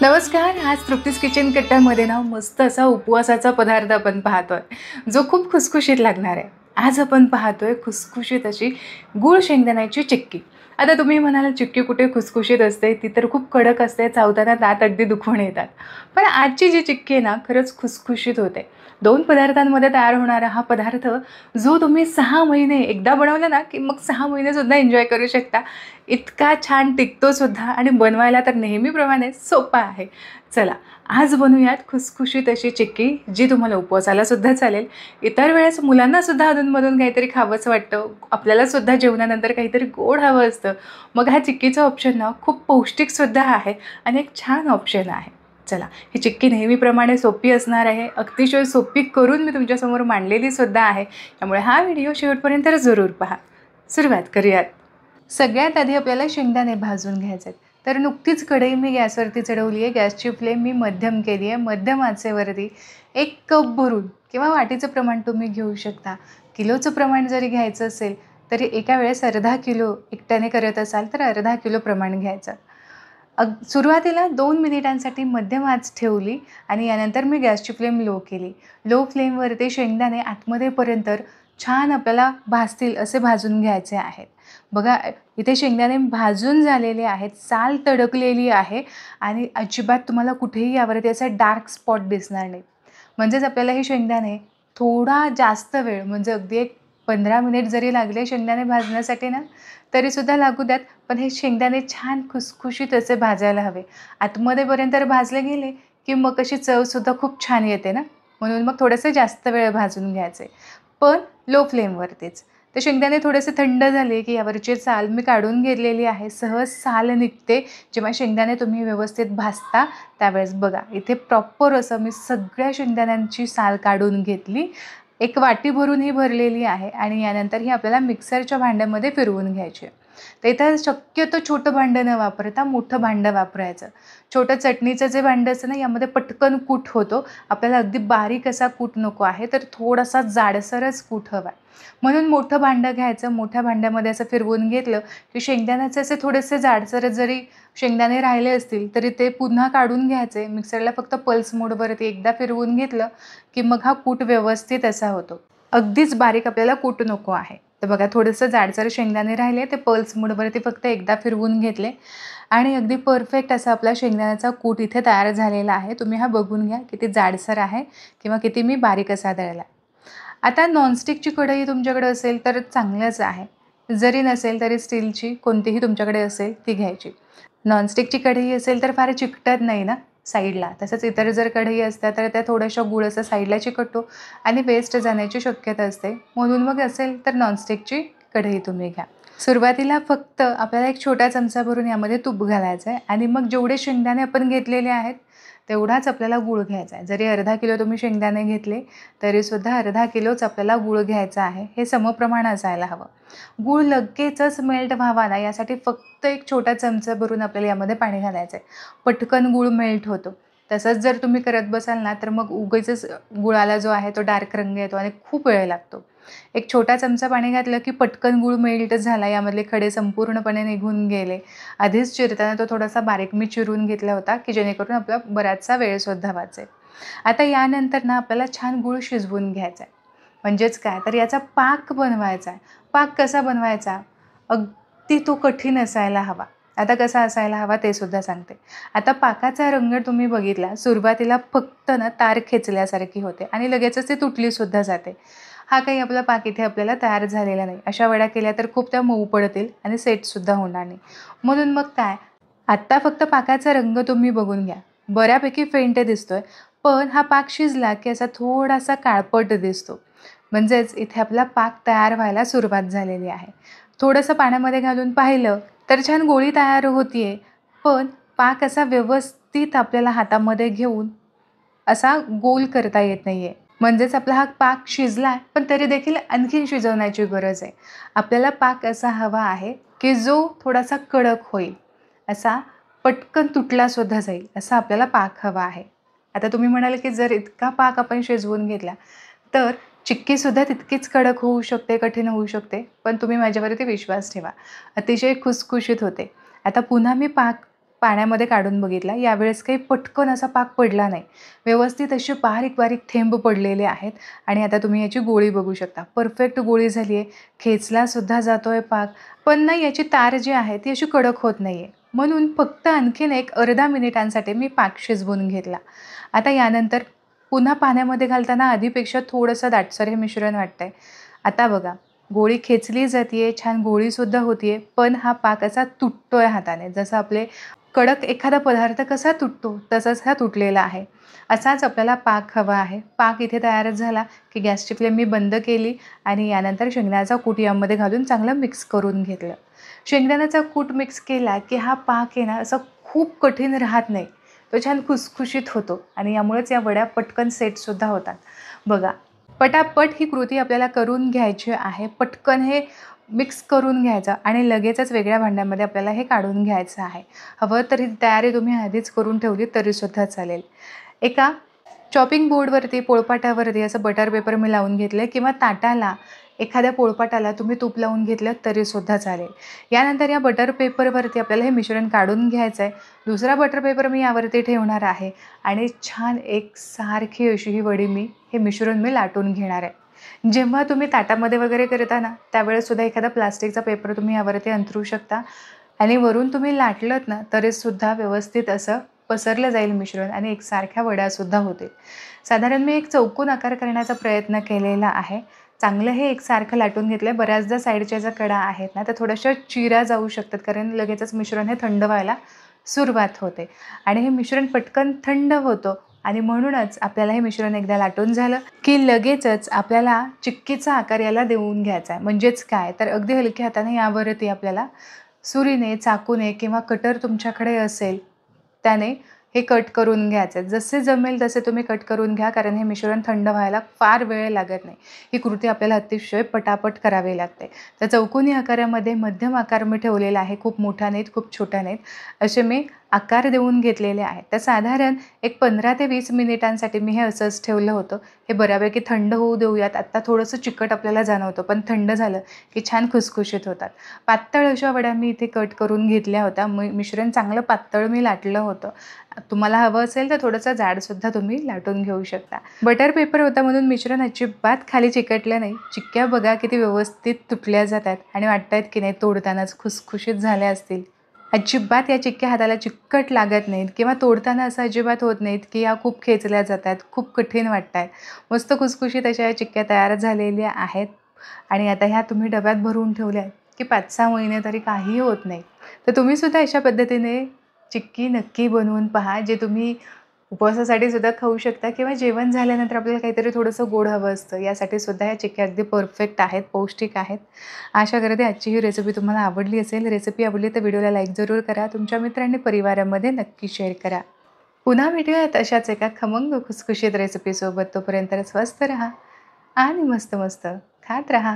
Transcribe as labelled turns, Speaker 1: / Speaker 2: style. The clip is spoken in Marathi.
Speaker 1: नमस्कार. आज तृप्तीज किचन कट्ट्यामध्ये ना मस्त असा उपवासाचा पदार्थ आपण पाहतोय, जो खूप खुसखुशीत लागणार आहे. आज आपण पाहतोय खुसखुशीत अशी गूळ शेंगदाण्याची चिक्की. आता तुम्ही म्हणाल चिक्की कुठे खुसखुशीत असते, ती तर खूप कडक असते, चावताना दात अगदी दुखून येतात. पण आजची जी चिक्की आहे ना खरंच खुसखुशीत होते. 2 पदार्थांमध्ये तयार होणारा हा पदार्थ जो तुम्ही 6 महिने एकदा बनवला ना की मग 6 महिनेसुद्धा एन्जॉय करू शकता. इतका छान टिकतो सुद्धा आणि बनवायला तर नेहमीप्रमाणे सोपा आहे. चला आज बनवूयात खुसखुशीत अशी चिक्की, जी तुम्हाला उपवासाला सुद्धा चालेल. इतर वेळेस मुलांना सुद्धा अधूनमधून काहीतरी खावंसं वाटतं, आपल्याला सुद्धा जेवणानंतर काहीतरी गोड हवं असतं. मग हा चिक्कीचा ऑप्शन ना खूप पौष्टिक सुद्धा आहे आणि एक छान ऑप्शन आहे. चला ही चिक्की नेहमीप्रमाणे सोपी असणार आहे, अतिशय सोपी करून मी तुमच्यासमोर मांडलेली सुद्धा आहे. त्यामुळे हा व्हिडिओ शेवटपर्यंत जरूर पहा. सुरुवात करूयात. सगळ्यात आधी आपल्याला शेंगदाणे भाजून घ्यायचे आहेत. तर नुकतीच कढई मी गॅसवरती चढवली आहे. गॅसची फ्लेम मी मध्यम केली आहे. मध्यम आचेवरती 1 कप भरून किंवा वाटीचं प्रमाण तुम्ही घेऊ शकता. किलोचं प्रमाण जरी घ्यायचं असेल तरी एका वेळेस अर्धा किलो एकट्याने करत असाल तर अर्धा किलो प्रमाण घ्यायचं. सुरुवातीला 2 मिनिटांसाठी मध्यम आच ठेवली आणि यानंतर मी गॅसची फ्लेम लो केली. लो फ्लेमवरती शेंगदाणे आतमध्येपर्यंत छान आपल्याला भाजतील असे भाजून घ्यायचे आहेत. बघा इथे शेंगदाणे भाजून झालेले आहेत, साल तडकलेली आहे आणि अजिबात तुम्हाला कुठेही यावरती असा डार्क स्पॉट दिसणार नाही. म्हणजेच आपल्याला हे शेंगदाणे थोडा जास्त वेळ म्हणजे अगदी एक 15 मिनिट जरी लागले शेंगदाणे भाजण्यासाठी ना तरीसुद्धा लागू द्यात. पण हे शेंगदाणे छान खुसखुशीत असे भाजायला हवे. आतमध्येपर्यंत भाजले गेले की मग अशी चवसुद्धा खूप छान येते ना, म्हणून मग थोडेसे जास्त वेळ भाजून घ्यायचे, पण लो फ्लेमवरतीच. ते शेंगदाणे थोडेसे थंड झाले की यावरची साल मी काढून घेतलेली आहे. सहज साल निघते जेव्हा शेंगदाणे तुम्ही व्यवस्थित भाजता त्यावेळेस. बघा इथे प्रॉपर असं मी सगळ्या शेंगदाण्यांची साल काढून घेतली. एक वाटी भरून ही भरलेली आहे आणि यानंतर ही आपल्याला मिक्सरच्या भांड्यामध्ये फिरवून घ्यायची आहे. तर इथं शक्यतो छोटं भांडं न वापरता मोठं भांडं वापरायचं. छोटं चटणीचं जे भांडं असतं ना यामध्ये पटकन कूट होतो. आपल्याला अगदी बारीक असा कूट नको आहे, तर थोडासा जाडसरच कूट हवा आहे. म्हणून मोठं भांडं घ्यायचं. मोठ्या भांड्यामध्ये असं फिरवून घेतलं की शेंगदाण्याचे असे थोडेसे जाडसर जरी शेंगदाणे राहिले असतील तरी ते पुन्हा काढून घ्यायचे. मिक्सरला फक्त पल्स मोडवरती एकदा फिरवून घेतलं की मग हा कूट व्यवस्थित असा होतो. अगदीच बारीक आपल्याला कूट नको आहे. तर बघा थोडंसं जाडसर शेंगदाणे राहिले, ते पल्स मोडवरती फक्त एकदा फिरवून घेतले आणि अगदी परफेक्ट असा आपला शेंगदाण्याचा कूट इथे तयार झालेला आहे. तुम्ही हा बघून घ्या किती जाडसर आहे किंवा किती मी बारीक असा दळला. आता नॉनस्टिकची कढई तुमच्याकडे असेल तर चांगलंच आहे. जरी नसेल तरी स्टीलची कोणतीही तुमच्याकडे असेल ती घ्यायची. नॉनस्टिकची कढई असेल तर फार चिकटत नाही ना साईडला. तसंच इतर जर कढई असत्या तर त्या थोड्याशा गूळ असं साईडला चिकटतो आणि वेस्ट जाण्याची शक्यता असते. म्हणून मग असेल तर नॉनस्टिकची कढई तुम्ही घ्या. सुरुवातीला फक्त आपल्याला एक छोटा चमचा भरून यामध्ये तूप घालायचं आहे आणि मग जेवढे शेंगदाणे आपण घेतलेले आहेत तेवढाच आपल्याला गूळ घ्यायचा आहे. जरी अर्धा किलो तुम्ही शेंगदाणे घेतले तरीसुद्धा अर्धा किलोच आपल्याला गूळ घ्यायचा आहे. हे समप्रमाण असायला हवं. गूळ लगेचच मेल्ट व्हावा ना यासाठी फक्त एक छोटा चमचा भरून आपल्याला यामध्ये पाणी घालायचं आहे. पटकन गूळ मेल्ट होतो. तसंच जर तुम्ही करत बसाल ना तर मग उगीचच गुळाला जो आहे तो डार्क रंग येतो आणि खूप वेळ लागतो. एक छोटा चमचा पाणी घातलं की पटकन गूळ मेल्ट झाला, यामधले खडे संपूर्णपणे निघून गेले. आधीच चिरताना तो थोडासा बारीक मी चिरून घेतला होता की जेणेकरून आपला बराचसा वेळसुद्धा वाचेल. आता यानंतर ना आपल्याला छान गूळ शिजवून घ्यायचा आहे. म्हणजेच काय तर याचा पाक बनवायचा आहे. पाक कसा बनवायचा? अगदी तो कठीण असायला हवा. आता कसा असायला हवा ते सुद्धा सांगते. आता पाकाचा रंग तुम्ही बघितला, सुरुवातीला फक्त ना तार खेचल्यासारखी होते आणि लगेचच ती तुटलीसुद्धा जाते. हा काही आपला पाक इथे आपल्याला तयार झालेला नाही. अशा वड्या केल्या तर खूप त्या मऊ पडतील आणि सेटसुद्धा होणार नाही. म्हणून मग काय, आत्ता फक्त पाकाचा रंग तुम्ही बघून घ्या. बऱ्यापैकी फेंट दिसतोय, पण हा पाक शिजला की असा थोडासा काळपट दिसतो. म्हणजेच इथे आपला पाक तयार व्हायला सुरुवात झालेली आहे. थोडंसं पाण्यामध्ये घालून पाहिलं तर छान गोळी तयार होती आहे, पण पाक असा व्यवस्थित आपल्याला हातामध्ये घेऊन असा गोल करता येत नाही आहे. म्हणजेच आपला हा पाक शिजला आहे, पण तरी देखील आणखीन शिजवण्याची गरज आहे. आपल्याला पाक असा हवा आहे की जो थोडासा कडक होईल, असा पटकन तुटलासुद्धा जाईल, असा आपल्याला पाक हवा आहे. आता तुम्ही म्हणाल की जर इतका पाक आपण शिजवून घेतला तर चिक्कीसुद्धा तितकीच कडक होऊ शकते, कठीण होऊ शकते. पण तुम्ही माझ्यावरती विश्वास ठेवा, अतिशय खुसखुशीत होते. आता पुन्हा मी पाक पाण्यामध्ये काढून बघितला. यावेळेस काही पटकन असा पाक पडला नाही. व्यवस्थित असे बारीक बारीक थेंब पडलेले आहेत आणि आता तुम्ही याची गोळी बघू शकता. परफेक्ट गोळी झाली आहे. खेचलासुद्धा जातो आहे पाक, पण ना याची तार जी आहे ती अशी कडक होत नाही आहे. म्हणून फक्त आणखीन एक अर्धा मिनिटांसाठी मी पाक शिजवून घेतला. आता यानंतर पुन्हा पाण्यामध्ये घालताना आधीपेक्षा थोडंसं दाटसर हे मिश्रण वाटतं आहे. आता बघा, गोळी खेचली जाते आहे, छान गोळीसुद्धा होती आहे, पण हा पाक असा तुटतो आहे हाताने. जसं आपले कडक एखादा पदार्थ कसा तुटतो तसाच हा तुटलेला आहे. असाच आपल्याला पाक हवा आहे. पाक इथे तयारच झाला की गॅसची फ्लेम मी बंद केली आणि यानंतर शेंगदाण्याचा कूट यामध्ये घालून चांगलं मिक्स करून घेतलं. शेंगदाण्याचा कूट मिक्स केला की हा पाक आहे ना असा खूप कठीण राहत नाही. तो छान खुसखुशीत होतो आणि यामुळेच या वड्या पटकन सेटसुद्धा होतात. बघा, पटापट ही कृती आपल्याला करून घ्यायची आहे. पटकन हे मिक्स करून घ्यायचं आणि लगेचच वेगळ्या भांड्यामध्ये आपल्याला हे काढून घ्यायचं आहे. हवं तर ही तयारी तुम्ही आधीच करून ठेवली तरीसुद्धा चालेल. एका चॉपिंग बोर्डवरती, पोळपाटावरती असं बटर पेपर मी लावून घेतलं किंवा ताटाला, एखाद्या पोळपाटाला तुम्ही तूप लावून घेतलं तरीसुद्धा चालेल. यानंतर या बटर पेपरवरती आपल्याला हे मिश्रण काढून घ्यायचं आहे. दुसरा बटर पेपर मी यावरती ठेवणार आहे आणि छान एकसारखी अशी ही वडी हे मिश्रण मी लाटून घेणार आहे. जेव्हा तुम्ही ताटामध्ये वगैरे करता ना, त्यावेळेससुद्धा एखादा प्लास्टिकचा पेपर तुम्ही यावरती अंथरू शकता आणि वरून तुम्ही लाटलत ना तरीसुद्धा व्यवस्थित असं पसरलं जाईल मिश्रण आणि एकसारख्या वड्यासुद्धा होतील. साधारण मी एक चौकोन आकार करण्याचा प्रयत्न केलेला आहे. चांगलं हे एकसारखं लाटून घेतलं आहे. बऱ्याचदा साईडच्या ज्या कडा आहेत ना त्या थोड्याशा चिरा जाऊ शकतात, कारण लगेचच मिश्रण हे थंड व्हायला सुरुवात होते आणि हे मिश्रण पटकन थंड होतं आणि म्हणूनच आपल्याला हे मिश्रण एकदा लाटून झालं की लगेचच आपल्याला चिक्कीचा आकार याला देऊन घ्यायचा आहे. म्हणजेच काय तर अगदी हलक्या हाताने यावरती आपल्याला सुरीने, चाकूने किंवा कटर तुमच्याकडे असेल त्याने हे कट करून घ्यायचं आहे. जसे जमेल तसे तुम्ही कट करून घ्या, कारण हे मिश्रण थंड व्हायला फार वेळ लागत नाही. ही कृती आपल्याला अतिशय पटापट करावी लागते. तर चौकोनी आकारामध्ये मध्यम आकार मी ठेवलेला आहे. खूप मोठा नाहीत, खूप छोटा नाहीत, असे मी आकार देऊन घेतलेले आहेत. तर साधारण एक 15 ते 20 मिनिटांसाठी मी हे असंच ठेवलं होतं. हे बऱ्यापैकी थंड होऊ देऊयात. आत्ता थोडंसं चिकट आपल्याला जाणवतं, पण थंड झालं की छान खुसखुशीत होतात. पातळ अशा वड्या मी इथे कट करून घेतल्या होत्या. मिश्रण चांगलं पातळ मी लाटलं होतं. तुम्हाला हवं असेल तर थोडंसं जाडसुद्धा तुम्ही लाटून घेऊ शकता. बटर पेपर होता म्हणून मिश्रण अजिबात खाली चिकटलं नाही. चिक्क्या बघा किती व्यवस्थित तुटल्या जातात आणि वाटतायत की नाही तोडतानाच खुसखुशीत झाल्या असतील. अजिबात या चिक्क्या हाताला चिकट लागत नाहीत किंवा तोडताना असं अजिबात होत नाहीत की या खूप खेचल्या जातात, खूप कठीण वाटत आहेत. मस्त खुसखुशीत अशा या चिक्क्या तयार झालेल्या आहेत आणि आता ह्या तुम्ही डब्यात भरून ठेवल्या की 5-6 महिने तरी काही होत नाही. तर तुम्हीसुद्धा अशा पद्धतीने चिक्की नक्की बनवून पहा, जे तुम्ही उपवासासाठी सुद्धा खाऊ शकता किंवा जेवण झाल्यानंतर आपल्याला काहीतरी थोडंसं गोड हवं असतं, यासाठी सुद्धा ह्या चिक्क्या अगदी परफेक्ट आहेत, पौष्टिक आहेत. आशा करते आजची ही रेसिपी तुम्हाला आवडली असेल. रेसिपी आवडली तर व्हिडिओला लाईक जरूर करा. तुमच्या मित्रांनी परिवारामध्ये नक्की शेअर करा. पुन्हा भेटूयात अशाच एका खमंग खुसखुशीत रेसिपीसोबत. तोपर्यंत स्वस्थ राहा आणि मस्त मस्त खात राहा.